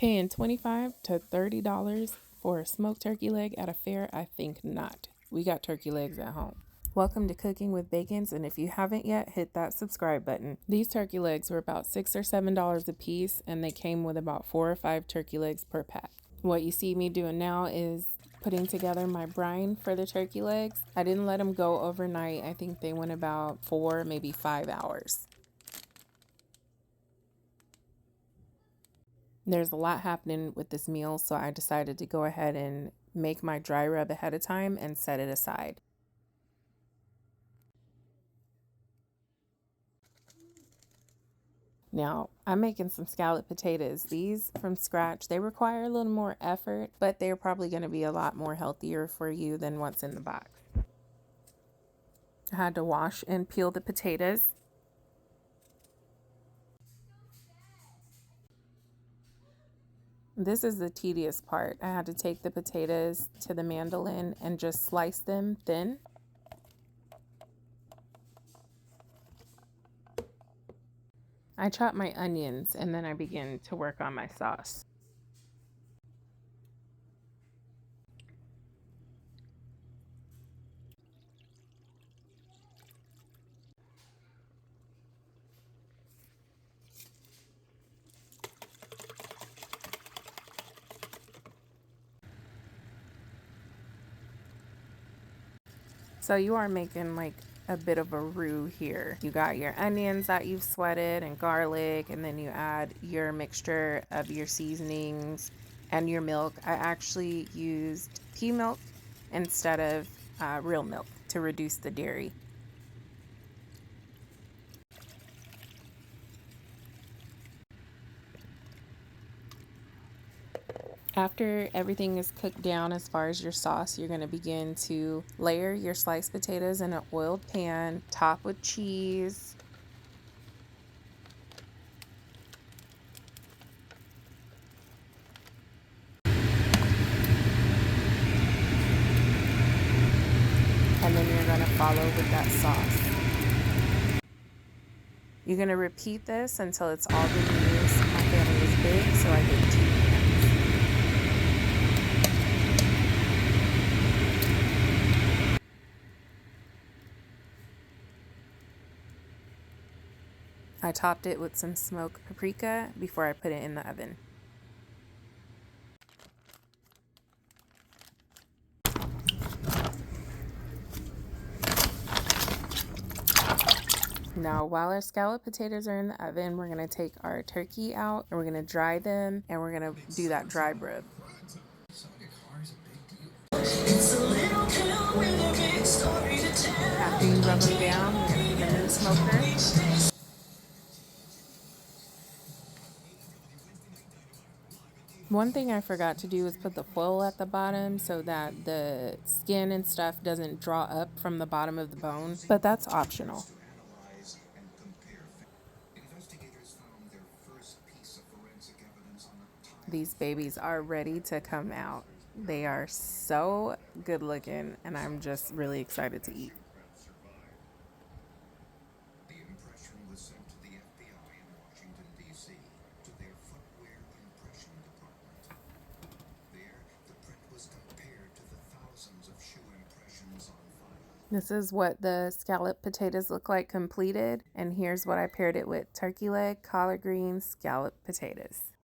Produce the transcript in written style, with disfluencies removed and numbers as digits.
Paying $25 to $30 for a smoked turkey leg at a fair? I think not. We got turkey legs at home. Welcome to Cooking with Bacons, and if you haven't yet, hit that subscribe button. These turkey legs were about $6 or $7 a piece, and they came with about 4 or 5 turkey legs per pack. What you see me doing now is putting together my brine for the turkey legs. I didn't let them go overnight. I think they went about 4, maybe 5 hours. There's a lot happening with this meal, so I decided to go ahead and make my dry rub ahead of time and set it aside. Now, I'm making some scalloped potatoes. These from scratch, they require a little more effort, but they're probably going to be a lot more healthier for you than what's in the box. I had to wash and peel the potatoes. This is the tedious part. I had to take the potatoes to the mandolin and just slice them thin. I chop my onions and then I begin to work on my sauce. So you are making like a bit of a roux here. You got your onions that you've sweated and garlic, and then you add your mixture of your seasonings and your milk. I actually used pea milk instead of real milk to reduce the dairy. After everything is cooked down as far as your sauce, you're going to begin to layer your sliced potatoes in an oiled pan, top with cheese. And then you're going to follow with that sauce. You're going to repeat this until it's all been used. My family is big, so I did 2 pans. I topped it with some smoked paprika before I put it in the oven. Now, while our scalloped potatoes are in the oven, we're going to take our turkey out and we're going to dry them, and we're going to do that dry rub. After you rub them down, we're going to put them in the smoker. One thing I forgot to do is put the foil at the bottom so that the skin and stuff doesn't draw up from the bottom of the bone, but that's optional. These babies are ready to come out. They are so good looking, and I'm just really excited to eat. The impression was sent to the FBI in Washington, D.C. to their footwear impression department. There, the print was compared to the thousands of shoe impressions on file. This is what the scalloped potatoes look like completed, and here's what I paired it with: turkey leg, collard greens, scalloped potatoes.